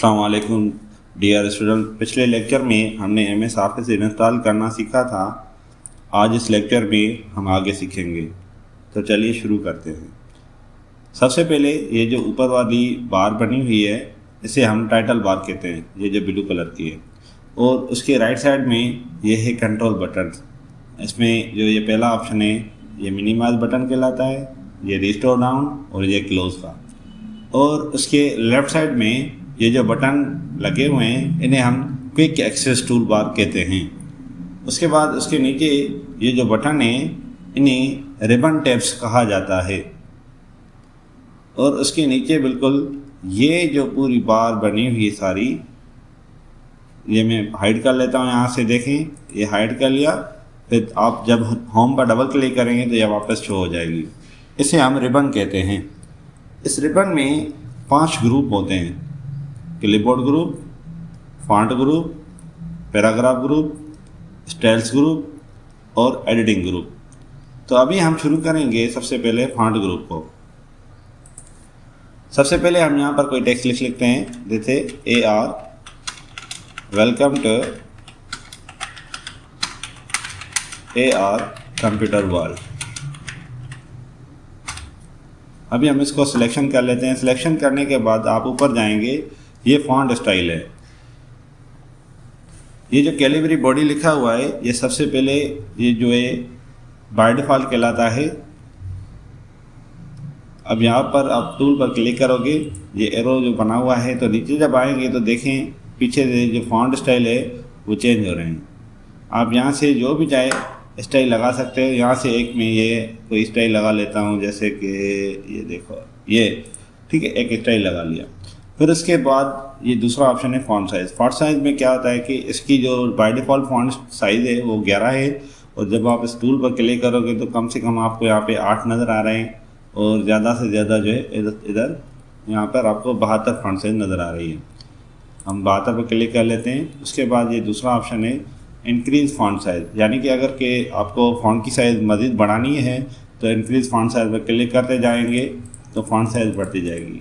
अस्सलाम वालेकुम dear student. पिछले लेक्चर में हमने MS ऑफिस इंस्टॉल करना सीखा था। आज इस लेक्चर में हम आगे सीखेंगे, तो चलिए शुरू करते हैं। सबसे पहले ये जो ऊपर वाली बार बनी हुई है इसे हम टाइटल बार कहते हैं, ये जो ब्लू कलर की है। और उसके राइट साइड में ये है कंट्रोल बटन। इसमें जो ये पहला ऑप्शन है ये मिनिमाइज बटन कहलाता है, ये रिस्टोर डाउन और ये क्लोज का। और उसके लेफ़्ट साइड में ये जो बटन लगे हुए हैं इन्हें हम क्विक एक्सेस टूल बार कहते हैं। उसके बाद उसके नीचे ये जो बटन है इन्हें रिबन टैब्स कहा जाता है। और उसके नीचे बिल्कुल ये जो पूरी बार बनी हुई सारी, ये मैं हाइड कर लेता हूँ। यहाँ से देखें, ये हाइड कर लिया। फिर आप जब होम पर डबल क्लिक करेंगे तो यह वापस शो हो जाएगी। इसे हम रिबन कहते हैं। इस रिबन में 5 ग्रुप होते हैं: clipboard group, font group, paragraph group, styles group और एडिटिंग ग्रुप। तो अभी हम शुरू करेंगे सबसे पहले फॉन्ट ग्रुप को। सबसे पहले हम यहाँ पर कोई टेक्स्ट लिख लेते हैं, जैसे AR welcome to AR computer world. अभी हम इसको सिलेक्शन कर लेते हैं। सिलेक्शन करने के बाद आप ऊपर जाएंगे, ये फॉन्ट स्टाइल है। ये जो कैलिबरी बॉडी लिखा हुआ है ये सबसे पहले ये जो है बाय डिफ़ॉल्ट कहलाता है। अब यहाँ पर आप टूल पर क्लिक करोगे, ये एरो जो बना हुआ है, तो नीचे जब आएंगे तो देखें पीछे से जो फॉन्ट स्टाइल है वो चेंज हो रहे हैं। आप यहाँ से जो भी चाहे स्टाइल लगा सकते हो। यहाँ से एक में ये कोई स्टाइल लगा लेता हूँ, जैसे कि ये देखो, ये ठीक है, एक स्टाइल लगा लिया। फिर उसके बाद ये दूसरा ऑप्शन है फॉन्ट साइज़। फॉन्ट साइज़ में क्या होता है कि इसकी जो बाय डिफ़ॉल्ट फॉन्ट साइज़ है वो 11 है। और जब आप इस टूल पर क्लिक करोगे तो कम से कम आपको यहाँ पे 8 नज़र आ रहे हैं, और ज़्यादा से ज़्यादा जो है इधर यहाँ पर आपको 72 फॉन्ट साइज़ नज़र आ रही है। हम 72 पर क्लिक कर लेते हैं। उसके बाद ये दूसरा ऑप्शन है इंक्रीज़ फॉन्ट साइज़, यानी कि अगर के आपको फ़ॉन्ट की साइज़ मज़ीद बढ़ानी है तो इंक्रीज़ फॉन्ट साइज़ पर क्लिक करते जाएंगे तो फॉन्ट साइज़ बढ़ती जाएगी।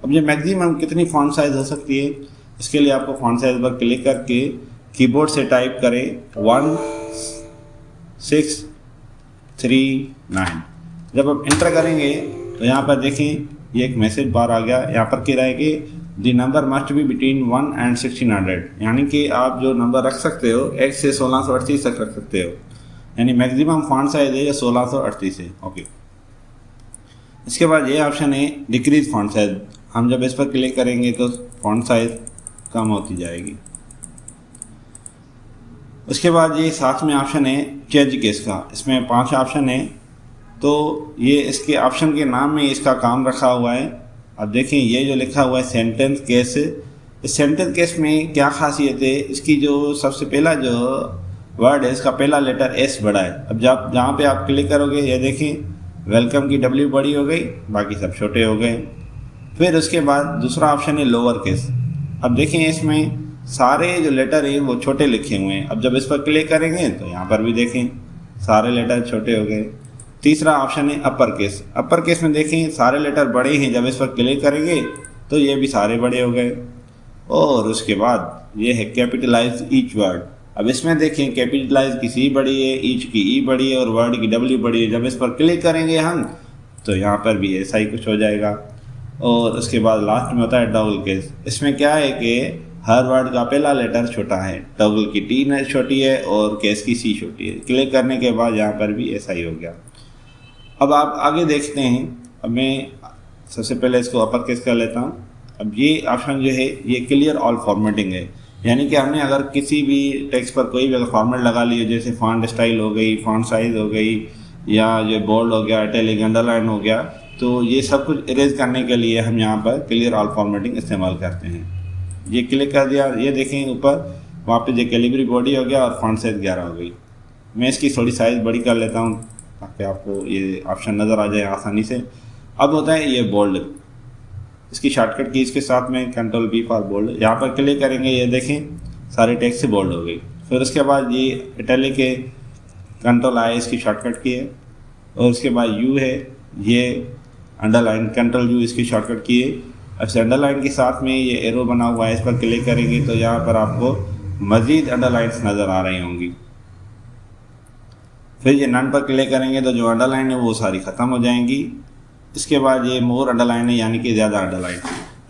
अब ये मैक्सिमम कितनी फ़ॉन्ट साइज़ हो सकती है, इसके लिए आपको फॉन्ट साइज़ पर क्लिक करके कीबोर्ड से टाइप करें 1639। जब आप इंटर करेंगे तो यहाँ पर देखें ये एक मैसेज बार आ गया। यहाँ पर कह रहा है कि the number must be between 1 and 1600, यानी कि आप जो नंबर रख सकते हो 1 से 1638 तक रख सकते हो। यानी मैक्सिमम फॉन्ट साइज़ है 1638 है। ओके। इसके बाद ये ऑप्शन है डिक्रीज फॉन्ट साइज़। हम जब इस पर क्लिक करेंगे तो फॉन्ट साइज़ कम होती जाएगी। उसके बाद ये साथ में ऑप्शन है चेंज केस का। इसमें 5 ऑप्शन है, तो ये इसके ऑप्शन के नाम में इसका काम रखा हुआ है। अब देखें ये जो लिखा हुआ है सेंटेंस केस। इस सेंटेंस केस में क्या खासियत है, इसकी जो सबसे पहला जो वर्ड है इसका पहला लेटर S बड़ा है। अब जब जहाँ पे आप क्लिक करोगे ये देखें वेलकम की W बड़ी हो गई, बाकी सब छोटे हो गए। फिर उसके बाद दूसरा ऑप्शन है लोअर केस। अब देखें इसमें सारे जो लेटर हैं वो छोटे लिखे हुए हैं। अब जब इस पर क्लिक करेंगे तो यहाँ पर भी देखें सारे लेटर छोटे हो गए। तीसरा ऑप्शन है अपर केस। अपर केस में देखें सारे लेटर बड़े हैं, जब इस पर क्लिक करेंगे तो ये भी सारे बड़े हो गए। और उसके बाद ये है कैपिटलाइज ईच वर्ड। अब इसमें देखें कैपिटलाइज की C बड़ी है, ईच की E बड़ी है और वर्ड की W बड़ी है। जब इस पर क्लिक करेंगे हम तो यहाँ पर भी ऐसा ही कुछ हो जाएगा। और उसके बाद लास्ट में होता है टॉगल केस। इसमें क्या है कि हर वर्ड का पहला लेटर छोटा है, टॉगल की T छोटी है और केस की C छोटी है। क्लिक करने के बाद यहाँ पर भी ऐसा ही हो गया। अब आप आगे देखते हैं। अब मैं सबसे पहले इसको अपर केस कर लेता हूँ। अब ये ऑप्शन जो है ये क्लियर ऑल फॉर्मेटिंग है, यानी कि हमने अगर किसी भी टेक्स्ट पर कोई भी अगर फॉर्मेट लगा लिया, जैसे फॉन्ट स्टाइल हो गई, फॉन्ट साइज़ हो गई, या जो बोल्ड हो गया, इटैलिक, अंडरलाइन हो गया, तो ये सब कुछ इरेज करने के लिए हम यहाँ पर क्लियर ऑल फॉर्मेटिंग इस्तेमाल करते हैं। ये क्लिक कर दिया, ये देखें ऊपर वहाँ पे जो कैलिबरी बॉडी हो गया और फॉन्ट साइज़ 11 हो गई। मैं इसकी थोड़ी साइज़ बड़ी कर लेता हूँ ताकि आपको ये ऑप्शन नज़र आ जाए आसानी से। अब होता है ये बोल्ड। इसकी शॉर्टकट की इसके साथ में कंट्रोल B फॉर बोल्ड। यहाँ पर क्लिक करेंगे, ये देखें सारे टेक्स्ट से बोल्ड हो गई। फिर उसके बाद ये इटैलिक के कंट्रोल I इसकी शॉर्टकट की है। और उसके बाद U है, ये अंडरलाइन कंट्रोल U इसकी शॉर्टकट की है। इस अंडरलाइन के साथ में ये एरो बना हुआ है, इस पर क्लिक करेंगे तो यहाँ पर आपको मज़ीद अंडरलाइंस नज़र आ रही होंगी। फिर ये नन पर क्लिक करेंगे तो जो अंडरलाइन है वो सारी ख़त्म हो जाएंगी। इसके बाद ये मोर अंडरलाइन है, यानी कि ज़्यादा अंडरलाइन।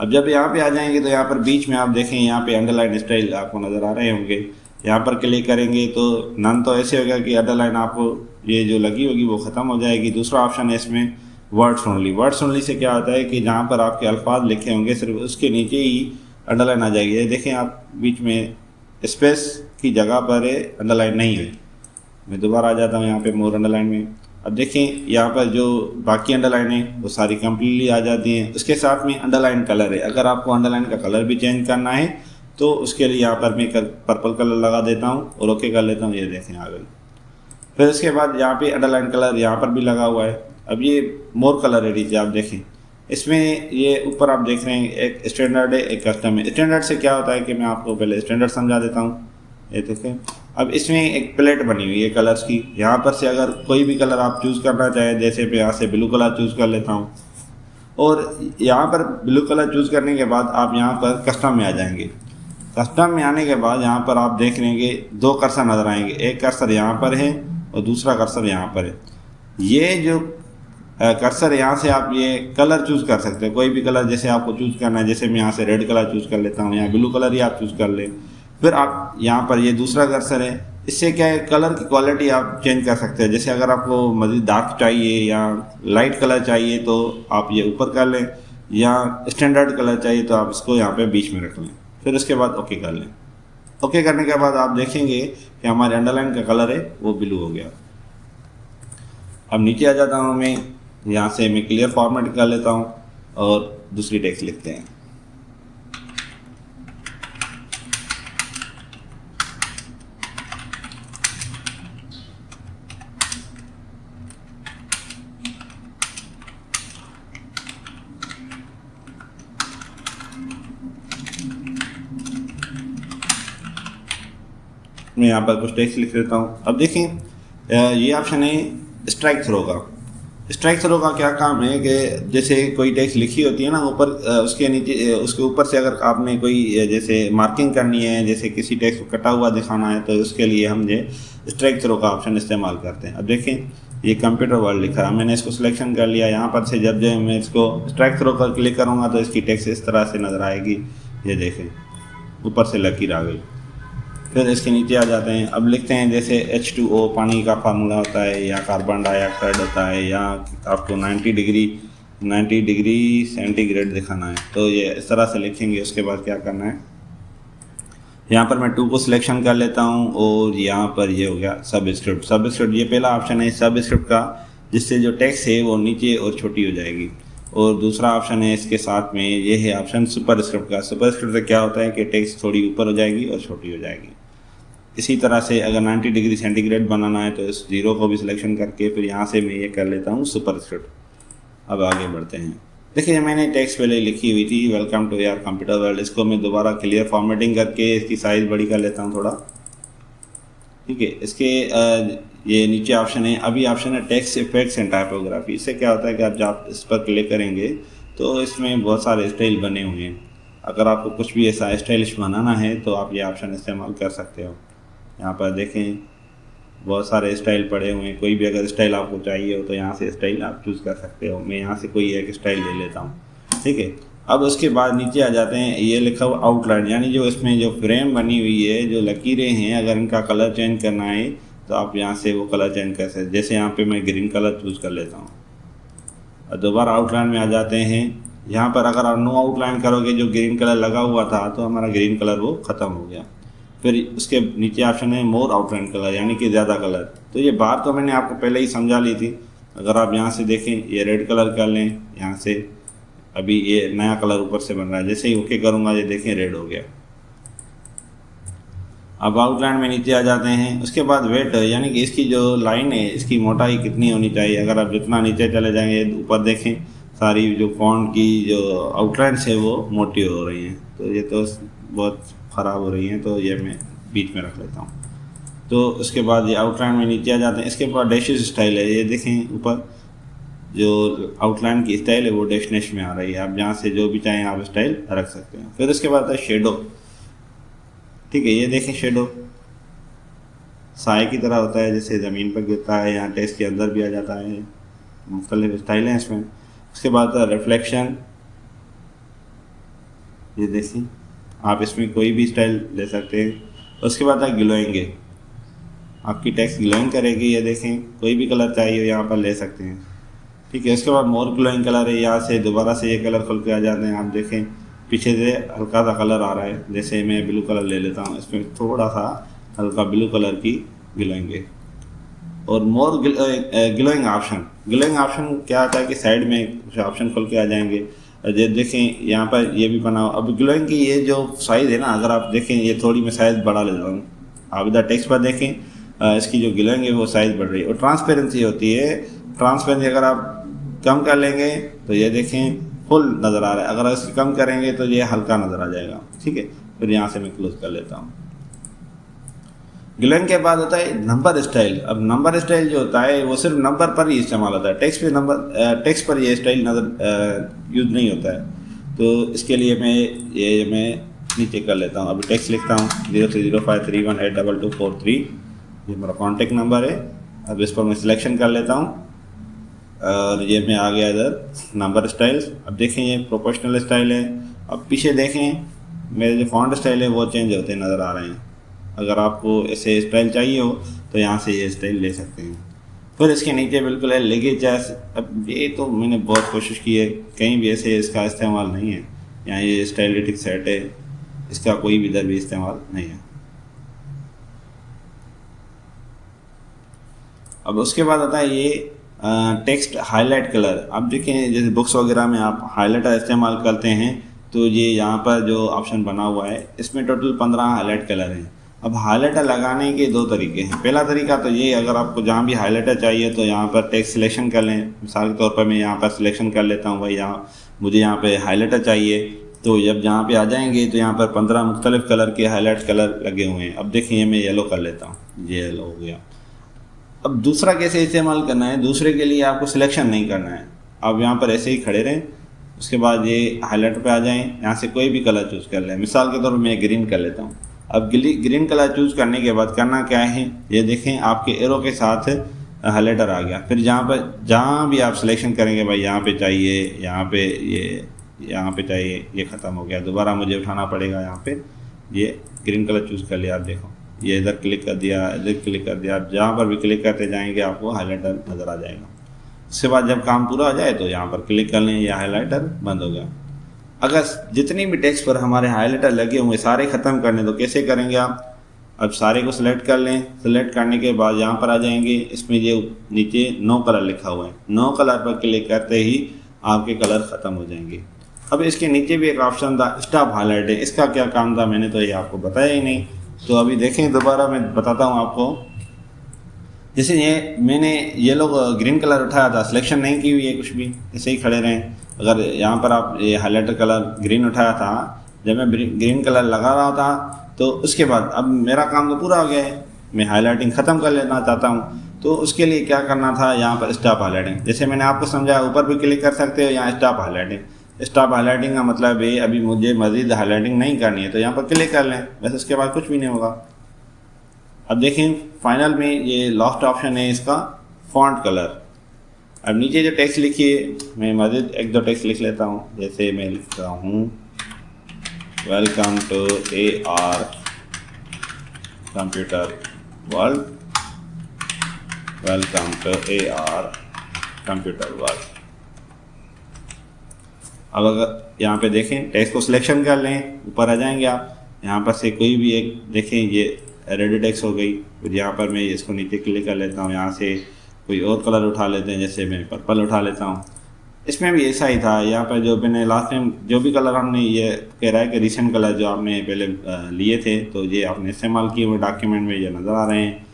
अब जब यहाँ पे आ जाएंगे तो यहाँ पर बीच में आप देखें यहाँ पे अंडरलाइन स्टाइल आपको नज़र आ रहे होंगे। यहाँ पर क्लिक करेंगे तो नन तो ऐसे होगा कि अंडरलाइन आपको ये जो लगी होगी वो ख़त्म हो जाएगी। दूसरा ऑप्शन है इसमें words only. Words only say क्या होता है कि जहाँ पर आपके अल्फाज लिखे होंगे सिर्फ उसके नीचे ही अंडरलाइन आ जाएगी। ये देखें आप बीच में स्पेस की जगह पर अंडरलाइन नहीं है। मैं दोबारा आ जाता हूँ यहाँ पे मोर अंडरलाइन में। अब देखें यहाँ पर जो बाकी अंडरलाइन है वो सारी कम्प्लीटली आ जाती हैं। उसके साथ में अंडरलाइन कलर है, अगर आपको अंडरलाइन का कलर भी चेंज करना है तो उसके लिए यहाँ पर मैं पर्पल कलर लगा देता हूँ और ओके कर लेता हूँ। ये देखें आ गई। फिर उसके बाद यहाँ पे अंडरलाइन कलर यहाँ पर भी लगा हुआ है। अब ये मोर कलर है नीचे आप देखें, इसमें ये ऊपर आप देख रहे हैं एक स्टैंडर्ड है एक कस्टम है। स्टैंडर्ड से क्या होता है कि मैं आपको पहले स्टैंडर्ड समझा देता हूँ। ये देखें अब इसमें एक प्लेट बनी हुई है कलर्स की। यहाँ पर से अगर कोई भी कलर आप चूज़ करना चाहें, जैसे मैं यहाँ से ब्लू कलर चूज़ कर लेता हूँ और यहाँ पर ब्लू कलर चूज़ करने के बाद आप यहाँ पर कस्टम में आ जाएंगे। कस्टम में आने के बाद यहाँ पर आप देख लेंगे दो कर्सर नज़र आएंगे, एक कर्सर यहाँ पर है और दूसरा कर्सर यहाँ पर है। ये जो कर्सर यहाँ से आप ये कलर चूज़ कर सकते हैं, कोई भी कलर जैसे आपको चूज़ करना है। जैसे मैं यहाँ से रेड कलर चूज़ कर लेता हूँ, यहाँ ब्लू कलर ही आप चूज़ कर लें। फिर आप यहाँ पर ये दूसरा कर्सर है, इससे क्या है कलर की क्वालिटी आप चेंज कर सकते हैं। जैसे अगर आपको मज़ीद डार्क चाहिए या लाइट कलर चाहिए तो आप ये ऊपर कर लें, या स्टैंडर्ड कलर चाहिए तो आप इसको यहाँ पे बीच में रख लें। फिर उसके बाद ओके कर लें। ओके करने के बाद आप देखेंगे कि हमारे अंडरलाइन का कलर है वो ब्लू हो गया। अब नीचे आ जाता हूँ मैं, यहाँ से मैं क्लियर फॉर्मेट कर लेता हूँ और दूसरी टेक्स्ट लिखते हैं। मैं यहाँ पर कुछ टेक्स्ट लिख लेता हूँ। अब देखें ये ऑप्शन है स्ट्राइक थ्रो का। स्ट्राइक थ्रो का क्या काम है कि जैसे कोई टेक्स्ट लिखी होती है ना ऊपर, उसके नीचे उसके ऊपर से अगर आपने कोई जैसे मार्किंग करनी है, जैसे किसी टेक्स्ट को कटा हुआ दिखाना है, तो उसके लिए हम जो स्ट्राइक थ्रो का ऑप्शन इस्तेमाल करते हैं। अब देखें ये कंप्यूटर वर्ड लिखा है, मैंने इसको सिलेक्शन कर लिया। यहाँ पर से जब जो मैं इसको स्ट्राइक थ्रो पर क्लिक करूँगा तो इसकी टेक्स्ट इस तरह से नज़र आएगी। ये देखें ऊपर से लकीर आ गई। फिर इसके नीचे आ जाते हैं। अब लिखते हैं जैसे H2O पानी का फार्मूला होता है, या कार्बन डाइऑक्साइड होता है, या आपको 90 डिग्री सेंटीग्रेड दिखाना है, तो ये इस तरह से लिखेंगे। उसके बाद क्या करना है, यहाँ पर मैं 2 को सिलेक्शन कर लेता हूँ और यहाँ पर ये हो गया सबस्क्रिप्ट। सबस्क्रिप्ट ये पहला ऑप्शन है सबस्क्रिप्ट का, जिससे जो टेक्स्ट है वो नीचे और छोटी हो जाएगी। और दूसरा ऑप्शन है इसके साथ में ये है ऑप्शन सुपरस्क्रिप्ट का। सुपरस्क्रिप्ट से क्या होता है कि टेक्स्ट थोड़ी ऊपर हो जाएगी और छोटी हो जाएगी। इसी तरह से अगर 90 डिग्री सेंटीग्रेड बनाना है तो इस 0 को भी सिलेक्शन करके फिर यहाँ से मैं ये कर लेता हूँ सुपरस्क्रिप्ट। अब आगे बढ़ते हैं। देखिए मैंने टेक्स्ट पहले लिखी हुई थी welcome to your computer world, इसको मैं दोबारा क्लियर फॉर्मेटिंग करके इसकी साइज़ बड़ी कर लेता हूँ थोड़ा, ठीक है। इसके ये नीचे ऑप्शन है, अभी ऑप्शन है टेक्स्ट इफेक्ट्स एंड टाइपोग्राफी। इससे क्या होता है कि आप जब इस पर क्लिक करेंगे तो इसमें बहुत सारे स्टाइल बने हुए हैं। अगर आपको कुछ भी ऐसा स्टाइलिश बनाना है तो आप ये ऑप्शन इस्तेमाल कर सकते हो। यहाँ पर देखें बहुत सारे स्टाइल पड़े हुए हैं, कोई भी अगर स्टाइल आपको चाहिए हो तो यहाँ से स्टाइल आप चूज़ कर सकते हो। मैं यहाँ से कोई एक स्टाइल ले लेता हूँ, ठीक है। अब उसके बाद नीचे आ जाते हैं, ये लिखा हुआ आउटलाइन, यानी जो इसमें जो फ्रेम बनी हुई है, जो लकीरें हैं, अगर इनका कलर चेंज करना है तो आप यहाँ से वो कलर चेंज कर सकते हैं। जैसे यहाँ पे मैं ग्रीन कलर चूज़ कर लेता हूँ और दोबारा आउटलाइन में आ जाते हैं। यहाँ पर अगर आप नो आउटलाइन करोगे, जो ग्रीन कलर लगा हुआ था तो हमारा ग्रीन कलर वो ख़त्म हो गया। फिर उसके नीचे ऑप्शन है मोर आउटलाइन कलर, यानी कि ज़्यादा कलर। तो ये बात तो मैंने आपको पहले ही समझा ली थी। अगर आप यहाँ से देखें ये रेड कलर कर लें, यहाँ से अभी ये नया कलर ऊपर से बन रहा है, जैसे ही ओके करूँगा ये देखें रेड हो गया। अब आउटलाइन में नीचे आ जाते हैं। उसके बाद वेट, यानी कि इसकी जो लाइन है इसकी मोटाई कितनी होनी चाहिए। अगर आप जितना नीचे चले जाएंगे ऊपर देखें सारी जो फॉन्ट की जो आउटलाइंस है वो मोटी हो रही हैं, तो ये तो बहुत ख़राब हो रही हैं, तो ये मैं बीच में रख लेता हूँ। तो उसके बाद ये आउटलाइन में नीचे आ जाते हैं। इसके बाद डैशेस स्टाइल है, ये देखें ऊपर जो आउटलाइन की स्टाइल है वो डेस्टिनेशन में आ रही है। आप जहाँ से जो भी चाहें आप स्टाइल रख सकते हैं। फिर उसके बाद है शेडो। ठीक है, ये देखें शेडो साए की तरह होता है, जैसे ज़मीन पर गिरता है, यहाँ टेक्स्ट के अंदर भी आ जाता है, मुख्तलिफ स्टाइल हैं इसमें। उसके बाद रिफ्लेक्शन, ये देखिए आप इसमें कोई भी स्टाइल ले सकते हैं। उसके बाद है ग्लोइंग, आपकी टेक्स्ट ग्लोइंग करेगी, ये देखें कोई भी कलर चाहिए यहाँ पर ले सकते हैं। ठीक है, उसके बाद मोर ग्लोइंग कलर है, यहाँ से दोबारा से ये कलर खुल के आ जाते हैं। आप देखें पीछे से हल्का सा कलर आ रहा है, जैसे मैं ब्लू कलर ले लेता हूँ, इसमें थोड़ा सा हल्का ब्लू कलर की ग्लोइंग है। और मोर ग्लोइंग ऑप्शन, ग्लोइंग ऑप्शन क्या आता है कि साइड में कुछ ऑप्शन खुल के आ जाएंगे। ये देखें यहाँ पर ये भी बना हुआ। अब ग्लोइंग की ये जो साइज़ है ना, अगर आप देखें ये थोड़ी मैं साइज़ बढ़ा लेता हूँ, आप इधर टेक्स्ट पर देखें इसकी जो ग्लोइंग है वो साइज़ बढ़ रही है। और ट्रांसपेरेंसी होती है, ट्रांसपेरेंसी अगर आप कम कर लेंगे तो ये देखें फुल नज़र आ रहा है, अगर इसकी कम करेंगे तो ये हल्का नज़र आ जाएगा। ठीक है, फिर यहाँ से मैं क्लोज कर लेता हूँ। ग्लोइंग के बाद होता है नंबर स्टाइल। अब नंबर स्टाइल जो होता है वो सिर्फ नंबर पर ही इस्तेमाल होता है, टेक्स्ट पे नंबर टेक्स्ट पर ये स्टाइल नज़र यूज़ नहीं होता है। तो इसके लिए मैं नीचे कर लेता हूँ। अभी टेक्स्ट लिखता हूँ 0305318223, ये मेरा कॉन्टेक्ट नंबर है। अब इस पर मैं सिलेक्शन कर लेता हूँ और ये मैं आ गया इधर नंबर स्टाइल्स। अब देखें ये प्रोपोर्शनल स्टाइल है। अब पीछे देखें मेरे जो फॉन्ट स्टाइल है वो चेंज होते नज़र आ रहे हैं। अगर आपको ऐसे स्टाइल चाहिए हो तो यहाँ से ये स्टाइल ले सकते हैं। फिर इसके नीचे बिल्कुल है लेगेज। अब ये तो मैंने बहुत कोशिश की है, कहीं भी ऐसे इसका इस्तेमाल नहीं है। यहाँ ये स्टाइलिटिक सेट है, इसका कोई भी इधर भी इस्तेमाल नहीं है। अब उसके बाद आता है ये टेक्स्ट हाईलाइट कलर। आप देखें जैसे बुक्स वगैरह में आप हाईलाइटर इस्तेमाल करते हैं तो ये यहाँ पर जो ऑप्शन बना हुआ है इसमें टोटल 15 हाईलाइट कलर हैं। अब हाईलाइटर लगाने के दो तरीके हैं। पहला तरीका तो ये, अगर आपको जहाँ भी हाईलाइटर चाहिए तो यहाँ पर टेक्स्ट सिलेक्शन कर लें। मिसाल के तौर पर मैं यहाँ पर सिलेक्शन कर लेता हूँ, भाई यहाँ मुझे यहाँ पे हाईलाइटर चाहिए। तो जब यहाँ पे आ जाएंगे तो यहाँ पर 15 मुख्तलिफ कलर के हाईलाइट कलर लगे हुए हैं। अब देखिए मैं येलो कर लेता हूँ, ये येलो हो गया। अब दूसरा कैसे इस्तेमाल करना है, दूसरे के लिए आपको सिलेक्शन नहीं करना है। आप यहाँ पर ऐसे ही खड़े रहें, उसके बाद ये हाईलाइटर पे आ जाएं, यहाँ से कोई भी कलर चूज़ कर लें। मिसाल के तौर पर मैं ग्रीन कर लेता हूँ। अब ग्रीन कलर चूज़ करने के बाद करना क्या है, ये देखें आपके एरो के साथ हाईलाइटर आ गया। फिर जहाँ भी आप सिलेक्शन करेंगे, भाई यहाँ पे चाहिए, यहाँ पे चाहिए, ये ख़त्म हो गया। दोबारा मुझे उठाना पड़ेगा, यहाँ पे ये ग्रीन कलर चूज़ कर लिया। आप देखो ये इधर क्लिक कर दिया, इधर क्लिक कर दिया। आप जहाँ पर भी क्लिक करते जाएंगे आपको हाईलाइटर नज़र आ जाएगा। उसके बाद जब काम पूरा हो जाए तो यहाँ पर क्लिक कर लें, यह हाईलाइटर बंद हो गया। अगर जितनी भी टेक्स्ट पर हमारे हाईलाइटर लगे हुए सारे ख़त्म करने तो कैसे करेंगे आप, अब सारे को सिलेक्ट कर लें। सिलेक्ट करने के बाद यहाँ पर आ जाएंगे, इसमें ये नीचे नो कलर लिखा हुआ है, नो कलर पर क्लिक करते ही आपके कलर ख़त्म हो जाएंगे। अब इसके नीचे भी एक ऑप्शन था स्टॉप हाईलाइट है, इसका क्या काम था मैंने तो ये आपको बताया ही नहीं। तो अभी देखें दोबारा मैं बताता हूँ आपको। जैसे ये मैंने ये लोग ग्रीन कलर उठाया था, सिलेक्शन नहीं की हुई है कुछ भी, ऐसे ही खड़े रहें। अगर यहाँ पर आप ये हाईलाइटर कलर ग्रीन उठाया था, जब मैं ग्रीन कलर लगा रहा था तो उसके बाद अब मेरा काम तो पूरा हो गया है, मैं हाईलाइटिंग ख़त्म कर लेना चाहता हूँ। तो उसके लिए क्या करना था, यहाँ पर स्टॉप हाईलाइटिंग, जैसे मैंने आपको समझाया ऊपर भी क्लिक कर सकते हो, यहाँ स्टॉप हाईलाइटिंग। स्टॉप हाईलाइटिंग का मतलब है अभी मुझे मज़ीद हाईलाइटिंग नहीं करनी है, तो यहाँ पर क्लिक कर लें, बस उसके बाद कुछ भी नहीं होगा। अब देखें फाइनल में ये लास्ट ऑप्शन है इसका फॉन्ट कलर। अब नीचे जो टेक्स्ट लिखिए, मैं मज़ीद एक दो टेक्स्ट लिख लेता हूँ। जैसे मैं लिखता हूँ welcome to AR computer world, welcome to AR computer world. अब अगर यहाँ पे देखें टेक्स्ट को सिलेक्शन कर लें, ऊपर आ जाएंगे आप, यहाँ पर से कोई भी एक देखें ये रेड टेक्स्ट हो गई। फिर यहाँ पर मैं इसको नीचे क्लिक कर लेता हूँ, यहाँ से कोई और कलर उठा लेते हैं, जैसे मैं पर्पल उठा लेता हूँ। इसमें भी ऐसा ही था, यहाँ पर जो मैंने लास्ट टाइम जो भी कलर हमने ये कह रहा है कि रिसेंट कलर जो आपने पहले लिए थे तो ये आपने इस्तेमाल किए हुए डॉक्यूमेंट में ये नज़र आ रहे हैं।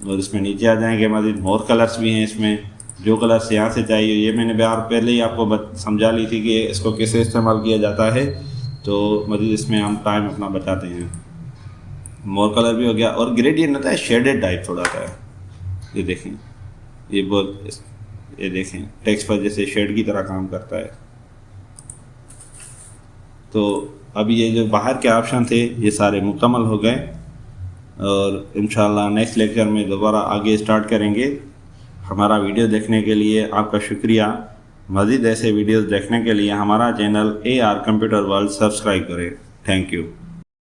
और इसमें नीचे आ जाएंगे मज़ीद मोर कलर्स भी हैं इसमें, जो कलर्स यहाँ से चाहिए ये मैंने बार पहले ही आपको समझा ली थी कि इसको कैसे इस्तेमाल किया जाता है। तो मज़ीद इसमें हम टाइम अपना बचाते हैं। मोर कलर भी हो गया। और ग्रेडियंट होता है शेडेड टाइप थोड़ा सा है, ये देखें ये बहुत ये देखें टेक्स्ट पर जैसे शेड की तरह काम करता है। तो अभी ये जो बाहर के ऑप्शन थे ये सारे मुकम्मल हो गए और इंशाल्लाह नेक्स्ट लेक्चर में दोबारा आगे स्टार्ट करेंगे। हमारा वीडियो देखने के लिए आपका शुक्रिया। मज़ीद ऐसे वीडियोस देखने के लिए हमारा channel AR computer world subscribe करें। Thank you.